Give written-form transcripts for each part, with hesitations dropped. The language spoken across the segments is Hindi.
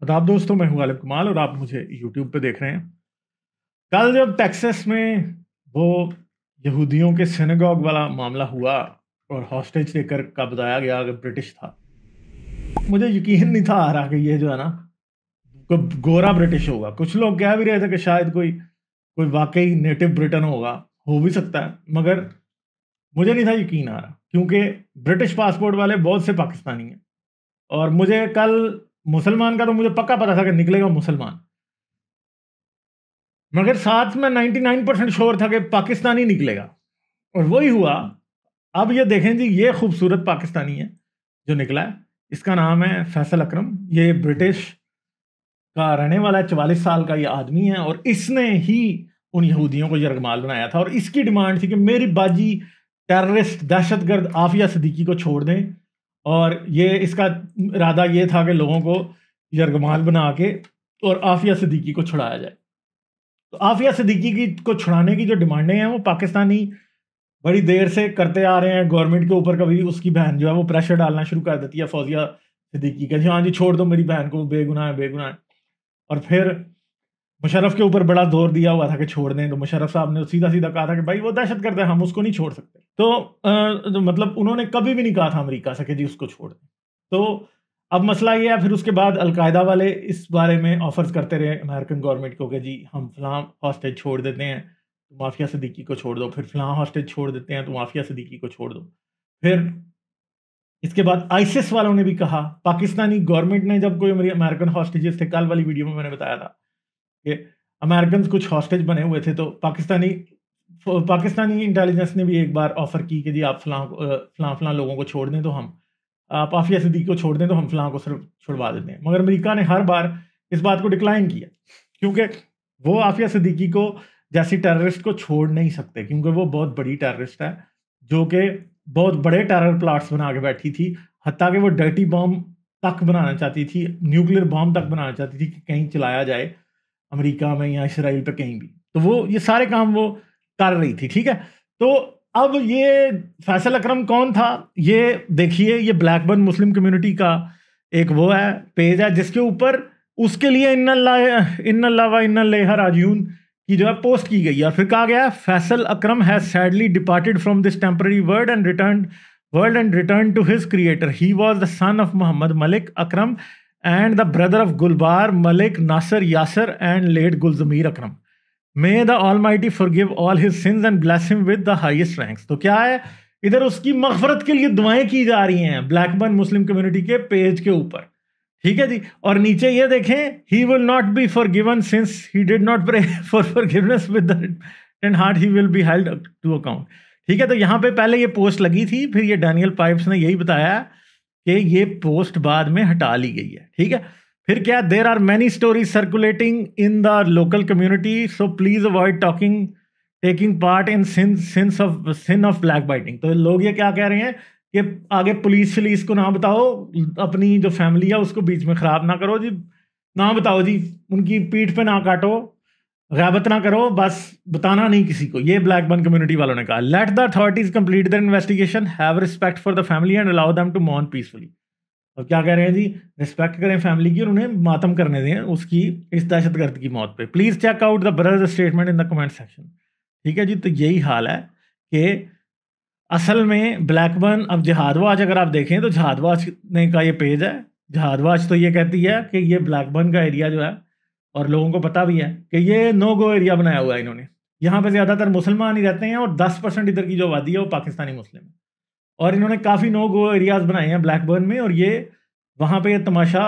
आदाब दोस्तों, मैं हूं गालिब कमाल और आप मुझे यूट्यूब पे देख रहे हैं। कल जब टेक्सास में वो यहूदियों के सिनेगॉग वाला मामला हुआ और हॉस्टेज लेकर का बताया गया कि ब्रिटिश था, मुझे यकीन नहीं था आ रहा कि ये जो है ना गोरा ब्रिटिश होगा। कुछ लोग कह भी रहे थे कि शायद कोई कोई वाकई नेटिव ब्रिटन होगा, हो भी सकता है, मगर मुझे नहीं था यकीन आ रहा क्योंकि ब्रिटिश पासपोर्ट वाले बहुत से पाकिस्तानी हैं। और मुझे कल मुसलमान का तो मुझे पक्का पता था कि निकलेगा मुसलमान, मगर साथ में 99% श्योर था कि पाकिस्तानी निकलेगा और वही हुआ। अब ये देखें जी, ये खूबसूरत पाकिस्तानी है जो निकला है। इसका नाम है फैसल अकरम। ये ब्रिटिश का रहने वाला 44 साल का ये आदमी है और इसने ही उन यहूदियों को यरगमाल बनाया था। और इसकी डिमांड थी कि मेरी बाजी टेररिस्ट दहशतगर्द आफिया सिद्दीकी को छोड़ दें। और ये इसका इरादा ये था कि लोगों को यरगमाल बना के और आफिया सिद्दीकी को छुड़ाया जाए। तो आफिया सिद्दीकी की को छुड़ाने की जो डिमांडें हैं वो पाकिस्तानी बड़ी देर से करते आ रहे हैं गवर्नमेंट के ऊपर। कभी उसकी बहन जो है वो प्रेशर डालना शुरू कर देती है, फौजिया सिद्दीकी का, हाँ जी छोड़ दो मेरी बहन को, बेगुनाह है बेगुनाह है। और फिर मुशर्रफ के ऊपर बड़ा जोर दिया हुआ था कि छोड़ दें, तो मुशर्रफ साहब ने सीधा सीधा कहा था कि भाई वो दहशतगर्द है, हम उसको नहीं छोड़ सकते। तो मतलब उन्होंने कभी भी नहीं कहा था अमेरिका से कि जी उसको छोड़ दें। तो अब मसला ये है, फिर उसके बाद अलकायदा वाले इस बारे में ऑफर्स करते रहे अमेरिकन गवर्नमेंट को कि जी हम फलां हॉस्टेज छोड़ देते हैं तो माफिया सिद्दीकी को छोड़ दो, फिर फलां हॉस्टेज छोड़ देते हैं तो माफिया सिद्दीकी को छोड़ दो। फिर इसके बाद आईसिस वालों ने भी कहा, पाकिस्तानी गवर्नमेंट ने जब कोई अमेरिकन हॉस्टेजेस थे, कल वाली वीडियो में मैंने बताया था कि अमेरिकन कुछ हॉस्टेज बने हुए थे, तो पाकिस्तानी इंटेलिजेंस ने भी एक बार ऑफर की कि जी आप फलां फलां लोगों को छोड़ दें तो हम, आप आफिया सिद्दीकी को छोड़ दें तो हम फलां को सिर्फ छुड़वा देते हैं। मगर अमेरिका ने हर बार इस बात को डिक्लाइन किया क्योंकि वो आफिया सिद्दीकी को जैसी टेररिस्ट को छोड़ नहीं सकते, क्योंकि वो बहुत बड़ी टेररिस्ट है जो कि बहुत बड़े टेरर प्लाट्स बना के बैठी थी। हत्ता कि वो डर्टी बॉम्ब तक बनाना चाहती थी, न्यूक्लियर बॉम्ब तक बनाना चाहती थी कि कहीं चलाया जाए अमेरिका में या इसराइल पे कहीं भी। तो वो ये सारे काम वो कर रही थी, ठीक है। तो अब ये फैसल अकरम कौन था, ये देखिए। ये ब्लैकबर्न मुस्लिम कम्युनिटी का एक वो है पेज है जिसके ऊपर उसके लिए इन्नल्लाह व इन्ना इलैहि राजिऊन की जो है पोस्ट की गई है। और फिर कहा गया, Faisal Akram has sadly departed from this temporary world and return to his creator. He was the son of Mohammad Malik Akram and the brother of Gulbar Malik Nasser Yasser and late Gulzamir Akram. May the Almighty forgive all his sins and bless him with the highest ranks. तो क्या है, इधर उसकी मगफरत के लिए दुआएं की जा रही हैं ब्लैकबर्न मुस्लिम कम्युनिटी के पेज के ऊपर, ठीक है जी। और नीचे ये देखें, he will not be forgiven since he did not pray for forgiveness with the and heart he will be held to account, ठीक है। तो यहाँ पे पहले ये पोस्ट लगी थी, फिर ये डैनियल पाइप्स ने यही बताया कि ये पोस्ट बाद में हटा ली गई है, ठीक है। फिर क्या, there are many stories circulating in the local community, so please avoid taking part in sin of black biting. तो लोग ये क्या कह रहे हैं कि आगे पुलिस को ना बताओ, अपनी जो फैमिली है उसको बीच में खराब ना करो जी, ना बताओ जी, उनकी पीठ पे ना काटो, गैबत ना करो, बस बताना नहीं किसी को। ये ब्लैकबर्न कम्युनिटी वालों ने कहा। Let the authorities complete their investigation, have respect for the family and allow them to mourn peacefully. और क्या कह रहे हैं जी, रिस्पेक्ट करें फैमिली की और उन्हें मातम करने दें उसकी, इस दहशतगर्द की मौत पे। Please check out the brother's statement in the comment section, ठीक है जी। तो यही हाल है कि असल में ब्लैकबर्न, अब जिहाद वॉच अगर आप देखें तो जिहाद वॉच ने का ये पेज है। जिहाद वॉच तो ये कहती है कि ये ब्लैकबर्न का एरिया जो है, और लोगों को पता भी है कि ये नो गो एरिया बनाया हुआ है इन्होंने। यहाँ पे ज़्यादातर मुसलमान ही रहते हैं और 10% इधर की जो आबादी है वो पाकिस्तानी मुस्लिम है। और इन्होंने काफ़ी नो गो एरियाज बनाए हैं ब्लैकबर्न में, और ये वहाँ पे ये तमाशा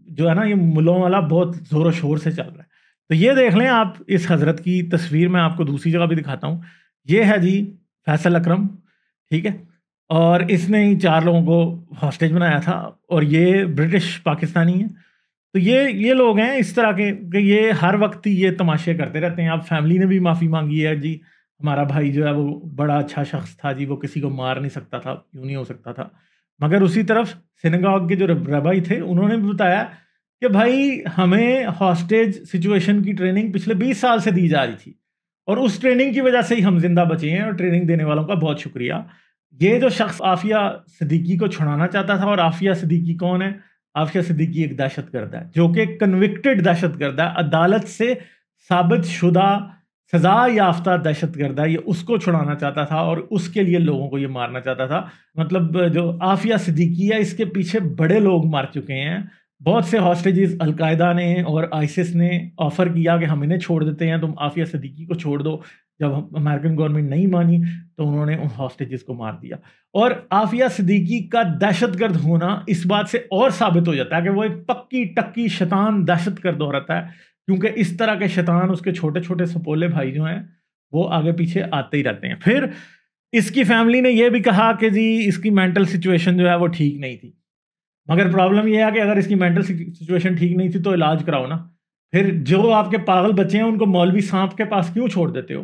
जो है ना, ये मुल्लों वाला बहुत ज़ोर शोर से चल रहा है। तो ये देख लें आप, इस हज़रत की तस्वीर मैं आपको दूसरी जगह भी दिखाता हूँ। ये है जी फैसल अकरम, ठीक है। और इसने ही 4 लोगों को हॉस्टेज बनाया था, और ये ब्रिटिश पाकिस्तानी है। तो ये लोग हैं इस तरह के कि ये हर वक्त ही ये तमाशे करते रहते हैं। अब फैमिली ने भी माफ़ी मांगी है जी, हमारा भाई जो है वो बड़ा अच्छा शख्स था जी, वो किसी को मार नहीं सकता था, यूँ नहीं हो सकता था। मगर उसी तरफ सिनेगॉग के जो रबाई थे उन्होंने भी बताया कि भाई हमें हॉस्टेज सिचुएशन की ट्रेनिंग पिछले 20 साल से दी जा रही थी, और उस ट्रेनिंग की वजह से ही हम जिंदा बचे हैं, और ट्रेनिंग देने वालों का बहुत शुक्रिया। ये जो शख्स आफिया सिद्दीकी को छुड़ाना चाहता था, और आफिया सिद्दीकी कौन है, आफिया सिद्दीकी एक दहशतगर्द है, जो कि कन्विक्टेड दहशतगर्द है, अदालत से साबित शुदा सजा याफ्ता दहशतगर्द है। ये उसको छुड़ाना चाहता था और उसके लिए लोगों को ये मारना चाहता था। मतलब जो आफिया सिद्दीकी है, इसके पीछे बड़े लोग मार चुके हैं। बहुत से हॉस्टेजेस अलकायदा ने और आईसिस ने ऑफर किया कि हम इन्हें छोड़ देते हैं, तुम आफिया सिद्दीकी को छोड़ दो। जब अमेरिकन गवर्नमेंट नहीं मानी तो उन्होंने उन हॉस्टेजेस को मार दिया। और आफिया सिद्दीकी का दहशतगर्द होना इस बात से और साबित हो जाता है कि वो एक पक्की टक्की शैतान दहशतगर्द हो रहता है, क्योंकि इस तरह के शैतान, उसके छोटे छोटे सपोले भाई जो हैं, वो आगे पीछे आते ही रहते हैं। फिर इसकी फैमिली ने यह भी कहा कि जी इसकी मेंटल सिचुएशन जो है वो ठीक नहीं थी। मगर प्रॉब्लम यह है कि अगर इसकी मेंटल सिचुएशन ठीक नहीं थी तो इलाज कराओ ना। फिर जो आपके पागल बच्चे हैं उनको मौलवी सांप के पास क्यों छोड़ देते हो?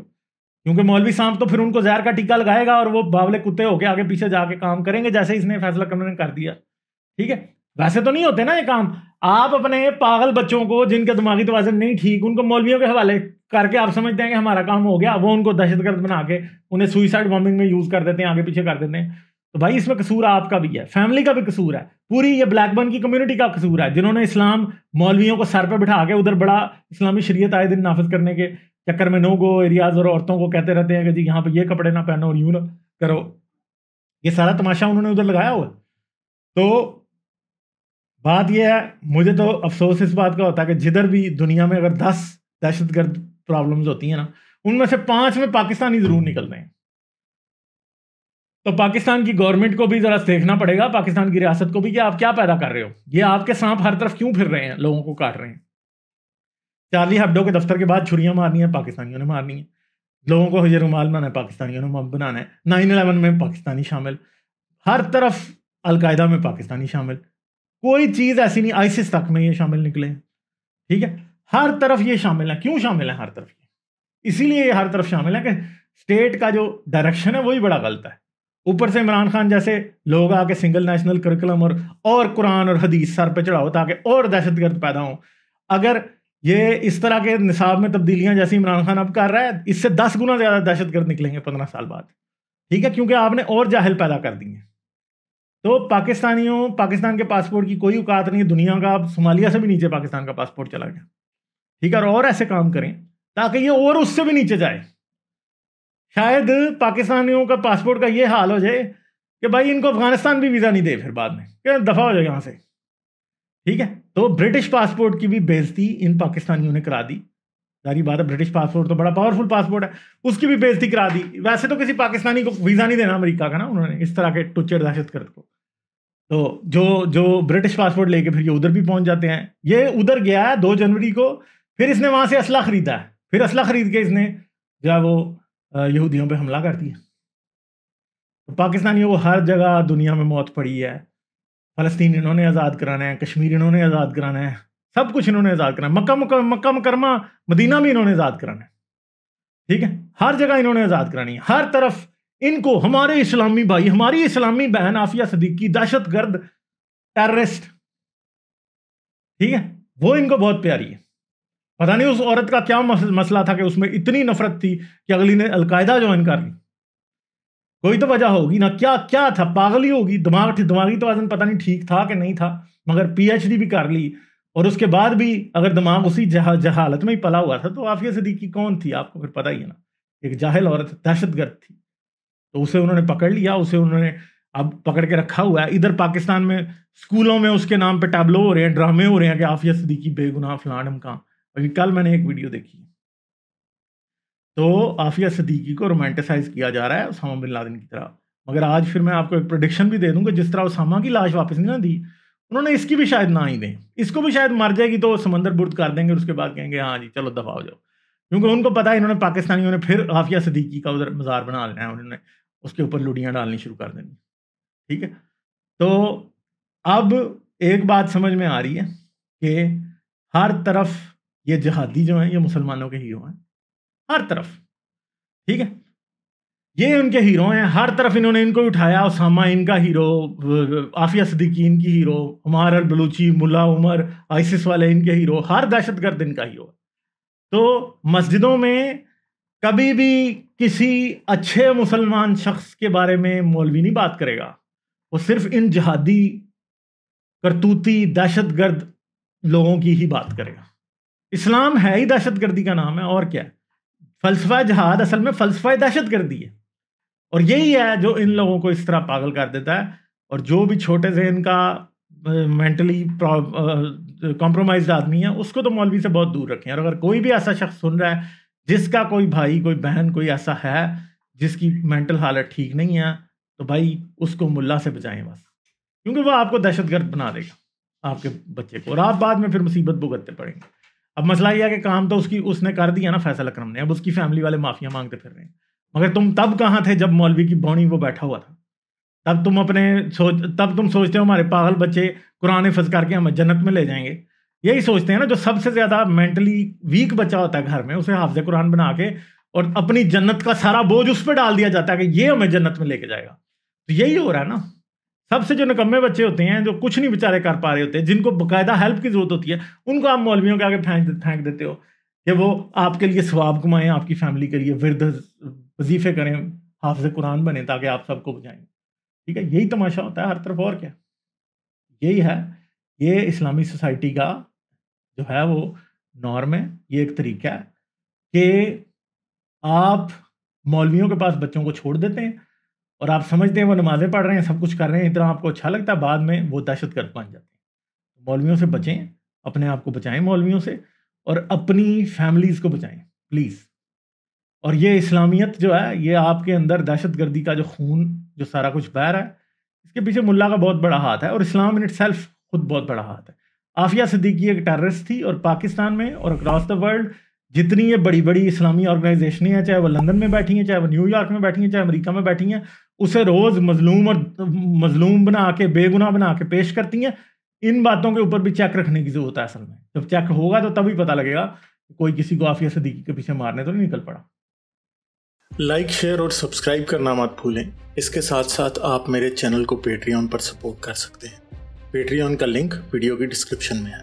क्योंकि मौलवी सांप तो फिर उनको जहर का टीका लगाएगा और वो बावले कुत्ते होके आगे पीछे जाके काम करेंगे, जैसे इसने फैसला करने कर दिया। ठीक है, वैसे तो नहीं होते ना ये काम। आप अपने पागल बच्चों को, जिनके दिमागी तवाज़ुन नहीं ठीक, उनको मौलवियों के हवाले करके आप समझते हैं कि हमारा काम हो गया, वो उनको दहशतगर्द बना के उन्हें सुइसाइड बॉम्बिंग में यूज कर देते हैं, आगे पीछे कर देते हैं। तो भाई इसमें कसूर आपका भी है, फैमिली का भी कसूर है, पूरी ये ब्लैकबर्न की कम्युनिटी का कसूर है, जिन्होंने इस्लाम मौलवियों को सर पे बिठा के उधर बड़ा इस्लामी शरीयत आए दिन नाफिज करने के चक्कर में नो गो एरियाज और औरतों को कहते रहते हैं कि जी यहाँ पे ये कपड़े ना पहनो और यूं ना करो। ये सारा तमाशा उन्होंने उधर लगाया हुआ। तो बात यह है, मुझे तो अफसोस इस बात का होता है कि जिधर भी दुनिया में अगर 10 दहशतगर्द प्रॉब्लम्स होती हैं ना, उनमें से 5 में पाकिस्तानी जरूर निकलते हैं। तो पाकिस्तान की गवर्नमेंट को भी जरा देखना पड़ेगा, पाकिस्तान की रियासत को भी, कि आप क्या पैदा कर रहे हो। ये आपके सांप हर तरफ क्यों फिर रहे हैं, लोगों को काट रहे हैं। चार्ली हेब्डो के दफ्तर के बाद छुरियां मारनी है, पाकिस्तानियों ने मारनी है। लोगों को ये रुमाल बनाना है, पाकिस्तानियों ने बनाना है। 9/11 में पाकिस्तानी शामिल, हर तरफ अलकायदा में पाकिस्तानी शामिल, कोई चीज ऐसी नहीं, आईसिस तक में ये शामिल निकले। ठीक है, हर तरफ ये शामिल है। क्यों शामिल है हर तरफ? इसीलिए ये हर तरफ शामिल है कि स्टेट का जो डायरेक्शन है वही बड़ा गलत है। ऊपर से इमरान खान जैसे लोग आके सिंगल नेशनल करिकुलम और कुरान और हदीस सर पे चढ़ाओ ताकि और दहशतगर्द पैदा हो। अगर ये इस तरह के निसाब में तब्दीलियां जैसी इमरान खान अब कर रहा है, इससे 10 गुना ज्यादा दहशतगर्द निकलेंगे 15 साल बाद। ठीक है, क्योंकि आपने और जाहिल पैदा कर दिए। तो पाकिस्तान के पासपोर्ट की कोई औकात नहीं है दुनिया का। अब सोमालिया से भी नीचे पाकिस्तान का पासपोर्ट चला गया। ठीक है, और ऐसे काम करें ताकि ये और उससे भी नीचे जाए। शायद पाकिस्तानियों का पासपोर्ट का ये हाल हो जाए कि भाई इनको अफगानिस्तान भी वीज़ा नहीं दे फिर बाद में, कि दफ़ा हो जाए यहाँ से। ठीक है, तो ब्रिटिश पासपोर्ट की भी बेइज्जती इन पाकिस्तानियों ने करा दी। सारी बात है, ब्रिटिश पासपोर्ट तो बड़ा पावरफुल पासपोर्ट है, उसकी भी बेइज्जती करा दी। वैसे तो किसी पाकिस्तानी को वीज़ा नहीं देना अमेरिका का ना, उन्होंने इस तरह के टुच्चर दहशतगर्द को। तो जो ब्रिटिश पासपोर्ट लेके फिर ये उधर भी पहुंच जाते हैं। ये उधर गया है 2 जनवरी को, फिर इसने वहां से असला खरीदा है, फिर असला खरीद के इसने जो है वो यहूदियों पे हमला कर दिया। तो पाकिस्तानियों को हर जगह दुनिया में मौत पड़ी है। फ़लस्तीन इन्होंने आज़ाद कराना है, कश्मीर इन्होंने आज़ाद कराना है, सब कुछ इन्होंने आज़ाद कराना है। मक्का मुकरमा मदीना भी इन्होंने आज़ाद कराना है। ठीक है, हर जगह इन्होंने आज़ाद करानी है, हर तरफ इनको। हमारे इस्लामी भाई, हमारी इस्लामी बहन आफिया सिद्दीकी दहशतगर्द टेररिस्ट, ठीक है, वो इनको बहुत प्यारी है। पता नहीं उस औरत का क्या मसला था कि उसमें इतनी नफरत थी कि अगली ने अलकायदा ज्वाइन कर ली। कोई तो वजह होगी ना, क्या था, पागल ही होगी, दिमागी तवाज़ुन पता नहीं ठीक था कि नहीं था। मगर पीएचडी भी कर ली और उसके बाद भी अगर दिमाग उसी जहालत में ही पला हुआ था, तो आफिया सिद्दीकी कौन थी आपको फिर पता ही है ना, एक जाहिल औरत, दहशतगर्द थी। तो उसे उन्होंने पकड़ लिया, उसे उन्होंने अब पकड़ के रखा हुआ है। इधर पाकिस्तान में स्कूलों में उसके नाम पे टैबलो हो रहे हैं, ड्रामे हो रहे हैं कि आफिया सिद्दीकी बेगुनाह फलां ढमकां। अभी कल मैंने एक वीडियो देखी, तो आफिया सिद्दीकी को रोमांटिसाइज किया जा रहा है उसामा बिन लादेन की तरह। मगर आज फिर मैं आपको एक प्रेडिक्शन भी दे दूंगा, जिस तरह उसामा की लाश वापस नहीं ना दी, उन्होंने इसकी भी शायद ना ही दें। इसको भी शायद मर जाएगी तो समंदर बुर्द कर देंगे और उसके बाद कहेंगे हाँ जी चलो दफा हो जाओ, क्योंकि उनको पता है इन्होंने पाकिस्तानियों ने फिर आफिया सिद्दीकी का उधर मज़ार बना लेना है, उन्होंने उसके ऊपर लुड़ियाँ डालनी शुरू कर देनी। ठीक है, तो अब एक बात समझ में आ रही है कि हर तरफ ये जिहादी जो हैं ये मुसलमानों के हीरो हैं, हर तरफ। ठीक है, ये उनके हीरो हैं, हर तरफ इन्होंने इनको उठाया। उसामा इनका हीरो, आफिया सिद्दीकी इनकी हीरो, उमर अल बलूची, मुल्ला उमर, आईसिस वाले इनके हीरो, हर दहशतगर्द इनका हीरो। तो मस्जिदों में कभी भी किसी अच्छे मुसलमान शख्स के बारे में मौलवी नहीं बात करेगा, वो सिर्फ इन जिहादी करतूती दहशतगर्द लोगों की ही बात करेगा। इस्लाम है ही दहशतगर्दी का नाम है, और क्या है। फलसफा जिहाद असल में फलसफा दहशतगर्दी है, और यही है जो इन लोगों को इस तरह पागल कर देता है। और जो भी छोटे से इनका मेंटली कॉम्प्रोमाइज्ड आदमी है, उसको तो मौलवी से बहुत दूर रखें। और अगर कोई भी ऐसा शख्स सुन रहा है जिसका कोई भाई, कोई बहन, कोई ऐसा है जिसकी मेंटल हालत ठीक नहीं है, तो भाई उसको मुल्ला से बचाएं बस, क्योंकि वो आपको दहशतगर्द बना देगा, आपके बच्चे को, और आप बाद में फिर मुसीबत भुगतते पड़ेंगे। अब मसला यह है कि काम तो उसने कर दिया ना फैसल अकरम ने, अब उसकी फैमिली वाले माफिया मांगते फिर रहे हैं। मगर तुम तब कहाँ थे जब मौलवी की बौनी वो बैठा हुआ था? तब तुम सोचते हो हमारे पागल बच्चे कुरान हिफ्ज़ करके हमें जन्नत में ले जाएंगे। यही सोचते हैं ना, जो सबसे ज्यादा मेंटली वीक बच्चा होता है घर में, उसे हाफ़िज़ कुरान बना के और अपनी जन्नत का सारा बोझ उस पर डाल दिया जाता है कि ये हमें जन्नत में लेके जाएगा। तो यही हो रहा है ना। सबसे जो निकम्मे बच्चे होते हैं, जो कुछ नहीं बेचारे कर पा रहे होते, जिनको बाकायदा हेल्प की जरूरत होती है, उनको आप मौलवियों के आगे फेंक देते हो कि वो आपके लिए सवाब कमाएं, आपकी फैमिली के लिए विरद वजीफे करें, हाफ़िज़ कुरान बने ताकि आप सबको बचाएं। ठीक है, यही तमाशा होता है हर तरफ, और क्या। यही है, ये इस्लामी सोसाइटी का जो है वो नॉर्म है। ये एक तरीका है कि आप मौलवियों के पास बच्चों को छोड़ देते हैं और आप समझते हैं वो नमाज़ें पढ़ रहे हैं, सब कुछ कर रहे हैं, इतना आपको अच्छा लगता है, बाद में वो दहशतगर्द बन जाते हैं। मौलवियों से बचें, अपने आप को बचाएं मौलवियों से, और अपनी फैमिलीज़ को बचाएं प्लीज़। और ये इस्लामियत जो है, ये आपके अंदर दहशतगर्दी का जो खून जो सारा कुछ बह रहा है, इसके पीछे मुल्ला का बहुत बड़ा हाथ है, और इस्लाम इन इटसेल्फ खुद बहुत बड़ा हाथ है। आफिया सिद्दीकी एक टेररिस्ट थी, और पाकिस्तान में और अक्रॉस द वर्ल्ड जितनी ये बड़ी बड़ी इस्लामी ऑर्गेनाइजेशनें हैं, चाहे वो लंदन में बैठी हैं, चाहे वो न्यूयॉर्क में बैठी हैं, चाहे अमेरिका में बैठी हैं, उसे रोज़ मजलूम बना के, बेगुनाह बना के पेश करती हैं। इन बातों के ऊपर भी चेक रखने की जरूरत है असल में। जब चेक होगा तो तभी पता लगेगा कोई किसी को आफिया सिद्दीकी के पीछे मारने तो नहीं निकल पड़ा। लाइक, शेयर और सब्सक्राइब करना मत भूलें। इसके साथ साथ आप मेरे चैनल को पेट्रियन पर सपोर्ट कर सकते हैं। पेट्रियन का लिंक वीडियो की डिस्क्रिप्शन में है।